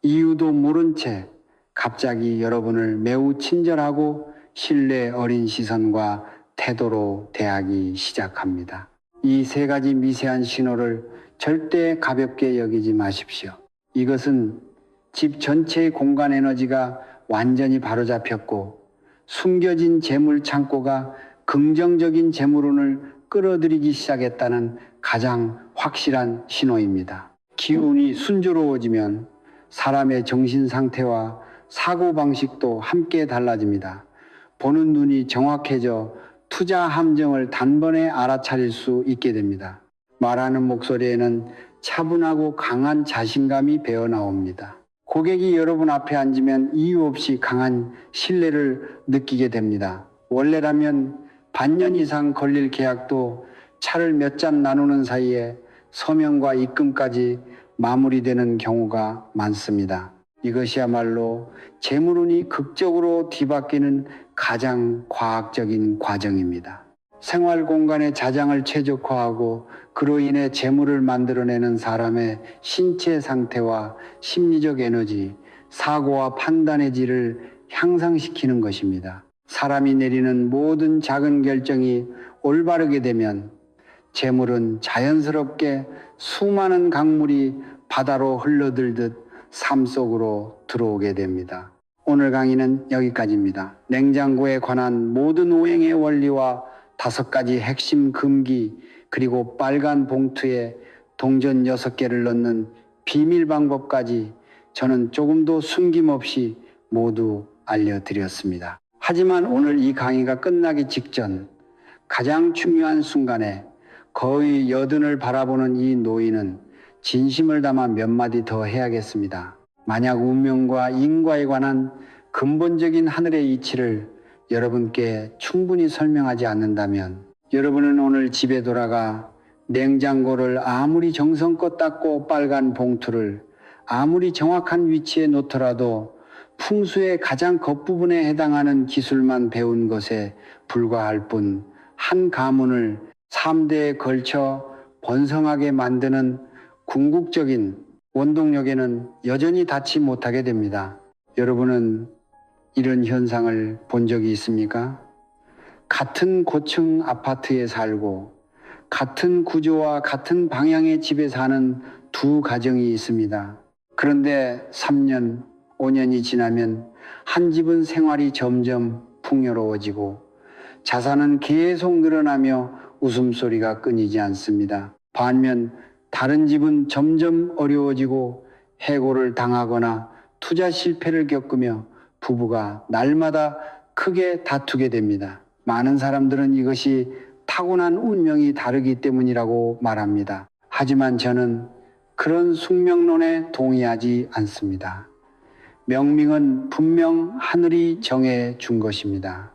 이유도 모른 채 갑자기 여러분을 매우 친절하고 신뢰 어린 시선과 태도로 대하기 시작합니다. 이 세 가지 미세한 신호를 절대 가볍게 여기지 마십시오. 이것은 집 전체의 공간 에너지가 완전히 바로잡혔고 숨겨진 재물 창고가 긍정적인 재물운을 끌어들이기 시작했다는 가장 확실한 신호입니다. 기운이 순조로워지면 사람의 정신 상태와 사고 방식도 함께 달라집니다. 보는 눈이 정확해져 투자 함정을 단번에 알아차릴 수 있게 됩니다. 말하는 목소리에는 차분하고 강한 자신감이 배어 나옵니다. 고객이 여러분 앞에 앉으면 이유 없이 강한 신뢰를 느끼게 됩니다. 원래라면 반년 이상 걸릴 계약도 차를 몇 잔 나누는 사이에 서명과 입금까지 마무리되는 경우가 많습니다. 이것이야말로 재물운이 극적으로 뒤바뀌는 가장 과학적인 과정입니다. 생활 공간의 자장을 최적화하고 그로 인해 재물을 만들어내는 사람의 신체 상태와 심리적 에너지, 사고와 판단의 질을 향상시키는 것입니다. 사람이 내리는 모든 작은 결정이 올바르게 되면 재물은 자연스럽게 수많은 강물이 바다로 흘러들듯 삶 속으로 들어오게 됩니다. 오늘 강의는 여기까지입니다. 냉장고에 관한 모든 오행의 원리와 5가지 핵심 금기, 그리고 빨간 봉투에 동전 6개를 넣는 비밀 방법까지 저는 조금도 숨김없이 모두 알려드렸습니다. 하지만 오늘 이 강의가 끝나기 직전 가장 중요한 순간에 거의 여든을 바라보는 이 노인은 진심을 담아 몇 마디 더 해야겠습니다. 만약 운명과 인과에 관한 근본적인 하늘의 이치를 여러분께 충분히 설명하지 않는다면 여러분은 오늘 집에 돌아가 냉장고를 아무리 정성껏 닦고 빨간 봉투를 아무리 정확한 위치에 놓더라도 풍수의 가장 겉부분에 해당하는 기술만 배운 것에 불과할 뿐 한 가문을 3대에 걸쳐 번성하게 만드는 궁극적인 원동력에는 여전히 닿지 못하게 됩니다. 여러분은 이런 현상을 본 적이 있습니까? 같은 고층 아파트에 살고 같은 구조와 같은 방향의 집에 사는 두 가정이 있습니다. 그런데 3년, 5년이 지나면 한 집은 생활이 점점 풍요로워지고 자산은 계속 늘어나며 웃음소리가 끊이지 않습니다. 반면 다른 집은 점점 어려워지고 해고를 당하거나 투자 실패를 겪으며 부부가 날마다 크게 다투게 됩니다. 많은 사람들은 이것이 타고난 운명이 다르기 때문이라고 말합니다. 하지만 저는 그런 숙명론에 동의하지 않습니다. 명명은 분명 하늘이 정해 준 것입니다.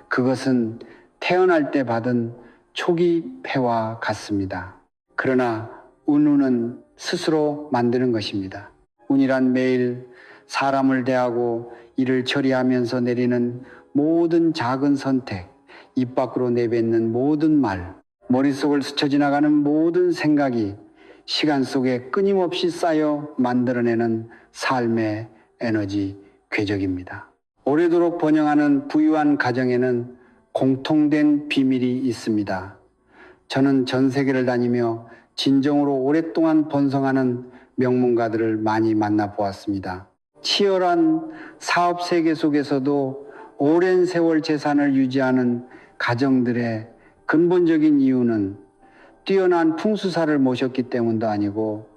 그것은 태어날 때 받은 초기 패와 같습니다. 그러나 운은 스스로 만드는 것입니다. 운이란 매일 사람을 대하고 일을 처리하면서 내리는 모든 작은 선택, 입 밖으로 내뱉는 모든 말, 머릿속을 스쳐 지나가는 모든 생각이 시간 속에 끊임없이 쌓여 만들어내는 삶의 에너지 궤적입니다. 오래도록 번영하는 부유한 가정에는 공통된 비밀이 있습니다. 저는 전 세계를 다니며 진정으로 오랫동안 번성하는 명문가들을 많이 만나보았습니다. 치열한 사업 세계 속에서도 오랜 세월 재산을 유지하는 가정들의 근본적인 이유는 뛰어난 풍수사를 모셨기 때문도 아니고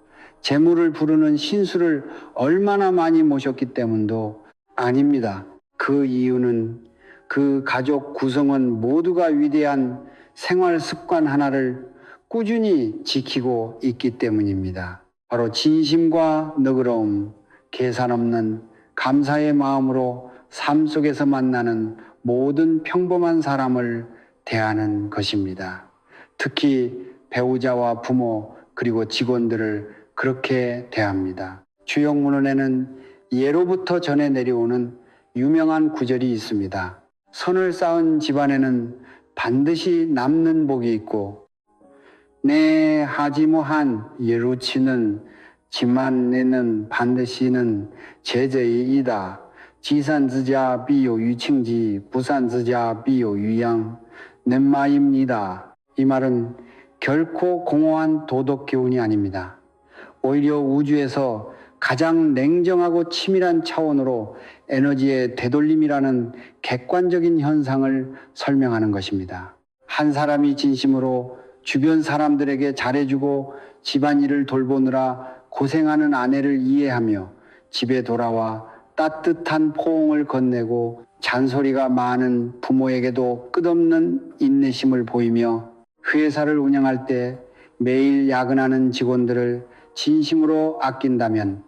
재물을 부르는 신수를 얼마나 많이 모셨기 때문도 아닙니다. 그 이유는 그 가족 구성원 모두가 위대한 생활 습관 하나를 꾸준히 지키고 있기 때문입니다. 바로 진심과 너그러움, 계산 없는 감사의 마음으로 삶 속에서 만나는 모든 평범한 사람을 대하는 것입니다. 특히 배우자와 부모 그리고 직원들을 그렇게 대합니다. 주영문헌에는 예로부터 전해 내려오는 유명한 구절이 있습니다. 선을 쌓은 집안에는 반드시 남는 복이 있고 내 하지무한 예루치는 집만 내는 반드시는 제제이이다. 지산之家必有余庆지 부산之家必有余양 넷마입니다. 이 말은 결코 공허한 도덕 교훈이 아닙니다. 오히려 우주에서 가장 냉정하고 치밀한 차원으로 에너지의 되돌림이라는 객관적인 현상을 설명하는 것입니다. 한 사람이 진심으로 주변 사람들에게 잘해주고 집안일을 돌보느라 고생하는 아내를 이해하며 집에 돌아와 따뜻한 포옹을 건네고 잔소리가 많은 부모에게도 끝없는 인내심을 보이며 회사를 운영할 때 매일 야근하는 직원들을 진심으로 아낀다면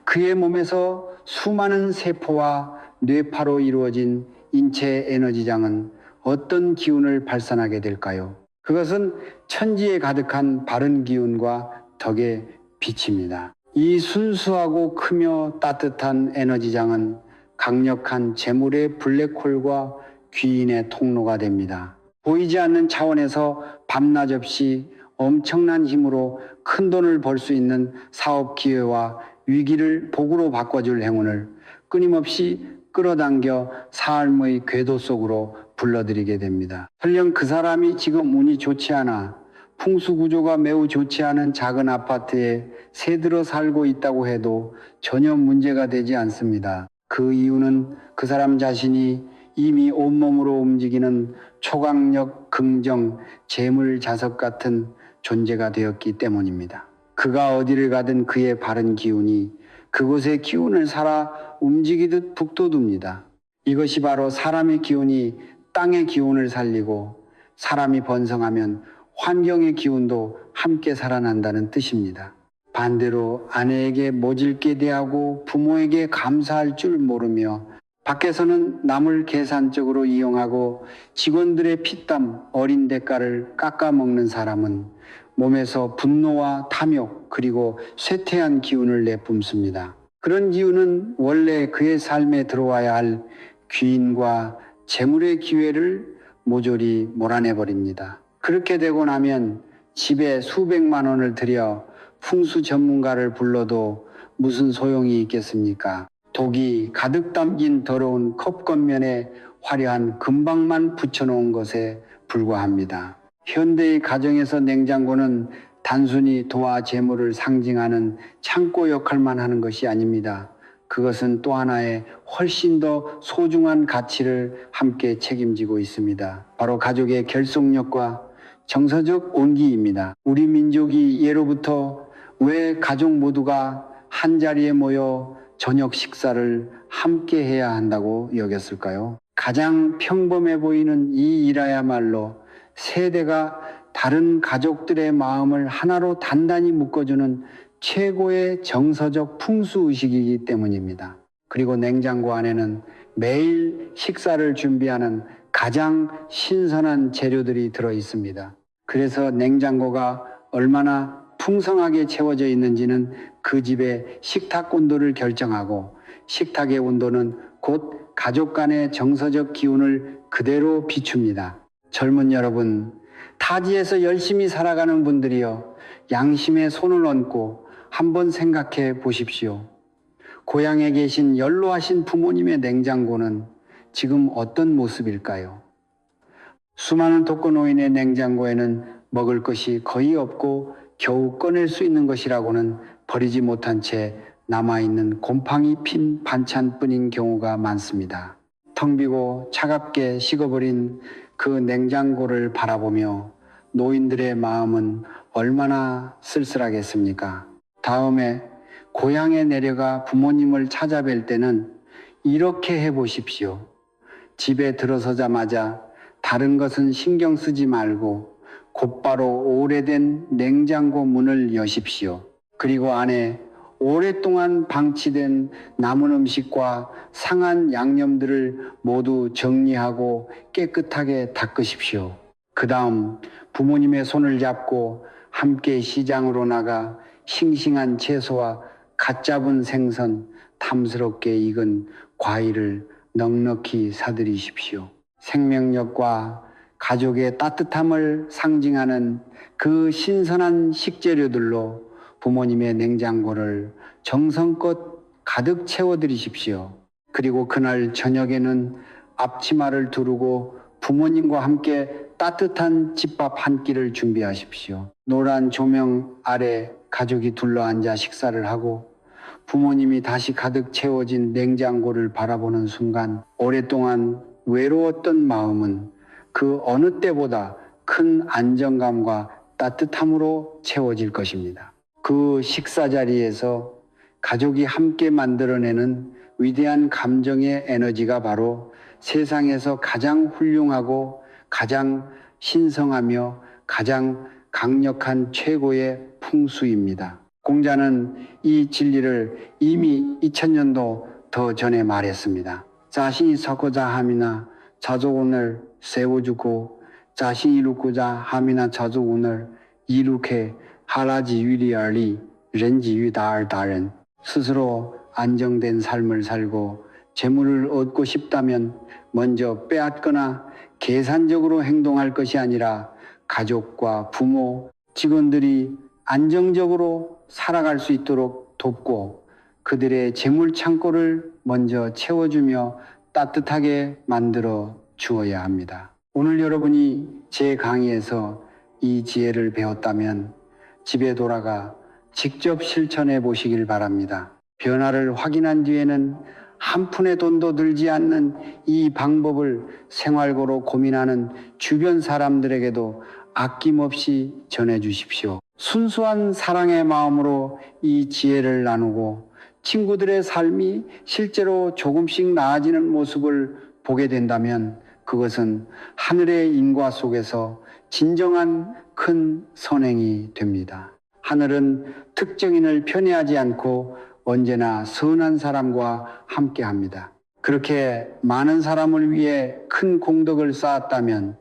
그의 몸에서 수많은 세포와 뇌파로 이루어진 인체 에너지장은 어떤 기운을 발산하게 될까요? 그것은 천지에 가득한 바른 기운과 덕의 빛입니다. 이 순수하고 크며 따뜻한 에너지장은 강력한 재물의 블랙홀과 귀인의 통로가 됩니다. 보이지 않는 차원에서 밤낮 없이 엄청난 힘으로 큰 돈을 벌 수 있는 사업 기회와 위기를 복으로 바꿔줄 행운을 끊임없이 끌어당겨 삶의 궤도 속으로 불러들이게 됩니다. 설령 그 사람이 지금 운이 좋지 않아 풍수 구조가 매우 좋지 않은 작은 아파트에 새들어 살고 있다고 해도 전혀 문제가 되지 않습니다. 그 이유는 그 사람 자신이 이미 온몸으로 움직이는 초강력, 긍정, 재물, 자석 같은 존재가 되었기 때문입니다. 그가 어디를 가든 그의 바른 기운이 그곳의 기운을 살아 움직이듯 북돋웁니다. 이것이 바로 사람의 기운이 땅의 기운을 살리고 사람이 번성하면 환경의 기운도 함께 살아난다는 뜻입니다. 반대로 아내에게 모질게 대하고 부모에게 감사할 줄 모르며 밖에서는 남을 계산적으로 이용하고 직원들의 피땀, 어린 대가를 깎아먹는 사람은 몸에서 분노와 탐욕 그리고 쇠퇴한 기운을 내뿜습니다. 그런 기운은 원래 그의 삶에 들어와야 할 귀인과 재물의 기회를 모조리 몰아내버립니다. 그렇게 되고 나면 집에 수백만 원을 들여 풍수 전문가를 불러도 무슨 소용이 있겠습니까? 독이 가득 담긴 더러운 컵 겉면에 화려한 금방만 붙여놓은 것에 불과합니다. 현대의 가정에서 냉장고는 단순히 도와 재물을 상징하는 창고 역할만 하는 것이 아닙니다. 그것은 또 하나의 훨씬 더 소중한 가치를 함께 책임지고 있습니다. 바로 가족의 결속력과 정서적 온기입니다. 우리 민족이 예로부터 왜 가족 모두가 한자리에 모여 저녁 식사를 함께 해야 한다고 여겼을까요? 가장 평범해 보이는 이 일이야말로 세대가 다른 가족들의 마음을 하나로 단단히 묶어주는 최고의 정서적 풍수의식이기 때문입니다. 그리고 냉장고 안에는 매일 식사를 준비하는 가장 신선한 재료들이 들어 있습니다. 그래서 냉장고가 얼마나 풍성하게 채워져 있는지는 그 집의 식탁 온도를 결정하고 식탁의 온도는 곧 가족 간의 정서적 기운을 그대로 비춥니다. 젊은 여러분, 타지에서 열심히 살아가는 분들이여 양심에 손을 얹고 한번 생각해 보십시오. 고향에 계신 연로하신 부모님의 냉장고는 지금 어떤 모습일까요? 수많은 독거노인의 냉장고에는 먹을 것이 거의 없고 겨우 꺼낼 수 있는 것이라고는 버리지 못한 채 남아있는 곰팡이 핀 반찬뿐인 경우가 많습니다. 텅 비고 차갑게 식어버린 그 냉장고를 바라보며 노인들의 마음은 얼마나 쓸쓸하겠습니까? 다음에 고향에 내려가 부모님을 찾아뵐 때는 이렇게 해보십시오. 집에 들어서자마자 다른 것은 신경 쓰지 말고 곧바로 오래된 냉장고 문을 여십시오. 그리고 안에 오랫동안 방치된 남은 음식과 상한 양념들을 모두 정리하고 깨끗하게 닦으십시오. 그 다음 부모님의 손을 잡고 함께 시장으로 나가 싱싱한 채소와 갓 잡은 생선, 탐스럽게 익은 과일을 넉넉히 사들이십시오. 생명력과 가족의 따뜻함을 상징하는 그 신선한 식재료들로 부모님의 냉장고를 정성껏 가득 채워드리십시오. 그리고 그날 저녁에는 앞치마를 두르고 부모님과 함께 따뜻한 집밥 한 끼를 준비하십시오. 노란 조명 아래 가족이 둘러앉아 식사를 하고 부모님이 다시 가득 채워진 냉장고를 바라보는 순간 오랫동안 외로웠던 마음은 그 어느 때보다 큰 안정감과 따뜻함으로 채워질 것입니다. 그 식사 자리에서 가족이 함께 만들어내는 위대한 감정의 에너지가 바로 세상에서 가장 훌륭하고 가장 신성하며 가장 강력한 최고의 풍수입니다. 공자는 이 진리를 이미 2000년도 더 전에 말했습니다. 자신이 찾고자 함이나 자족운을 세워주고 자신이 이루고자 함이나 자족운을 이룩해 하라지 위리알리 렌지 위다알 다른. 스스로 안정된 삶을 살고 재물을 얻고 싶다면 먼저 빼앗거나 계산적으로 행동할 것이 아니라 가족과 부모, 직원들이 안정적으로 살아갈 수 있도록 돕고 그들의 재물 창고를 먼저 채워주며 따뜻하게 만들어 주어야 합니다. 오늘 여러분이 제 강의에서 이 지혜를 배웠다면 집에 돌아가 직접 실천해 보시길 바랍니다. 변화를 확인한 뒤에는 한 푼의 돈도 들지 않는 이 방법을 생활고로 고민하는 주변 사람들에게도 아낌없이 전해 주십시오. 순수한 사랑의 마음으로 이 지혜를 나누고 친구들의 삶이 실제로 조금씩 나아지는 모습을 보게 된다면 그것은 하늘의 인과 속에서 진정한 큰 선행이 됩니다. 하늘은 특정인을 편애하지 않고 언제나 선한 사람과 함께 합니다. 그렇게 많은 사람을 위해 큰 공덕을 쌓았다면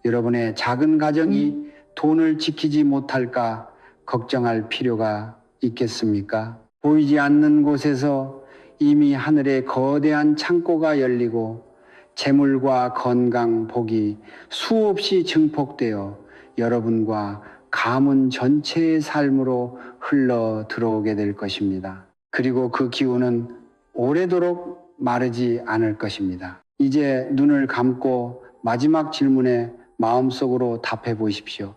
여러분의 작은 가정이 돈을 지키지 못할까 걱정할 필요가 있겠습니까? 보이지 않는 곳에서 이미 하늘의 거대한 창고가 열리고 재물과 건강, 복이 수없이 증폭되어 여러분과 가문 전체의 삶으로 흘러 들어오게 될 것입니다. 그리고 그 기운은 오래도록 마르지 않을 것입니다. 이제 눈을 감고 마지막 질문에 마음속으로 답해 보십시오.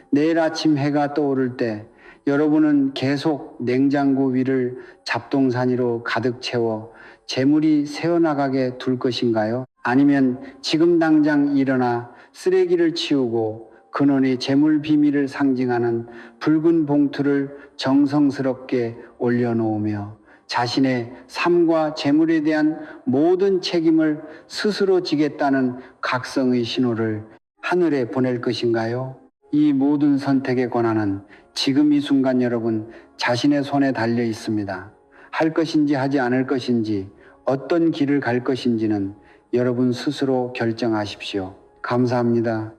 내일 아침 해가 떠오를 때 여러분은 계속 냉장고 위를 잡동사니로 가득 채워 재물이 새어나가게 둘 것인가요? 아니면 지금 당장 일어나 쓰레기를 치우고 근원의 재물 비밀을 상징하는 붉은 봉투를 정성스럽게 올려놓으며 자신의 삶과 재물에 대한 모든 책임을 스스로 지겠다는 각성의 신호를 하늘에 보낼 것인가요? 이 모든 선택의 권한은 지금 이 순간 여러분 자신의 손에 달려 있습니다. 할 것인지 하지 않을 것인지 어떤 길을 갈 것인지는 여러분 스스로 결정하십시오. 감사합니다.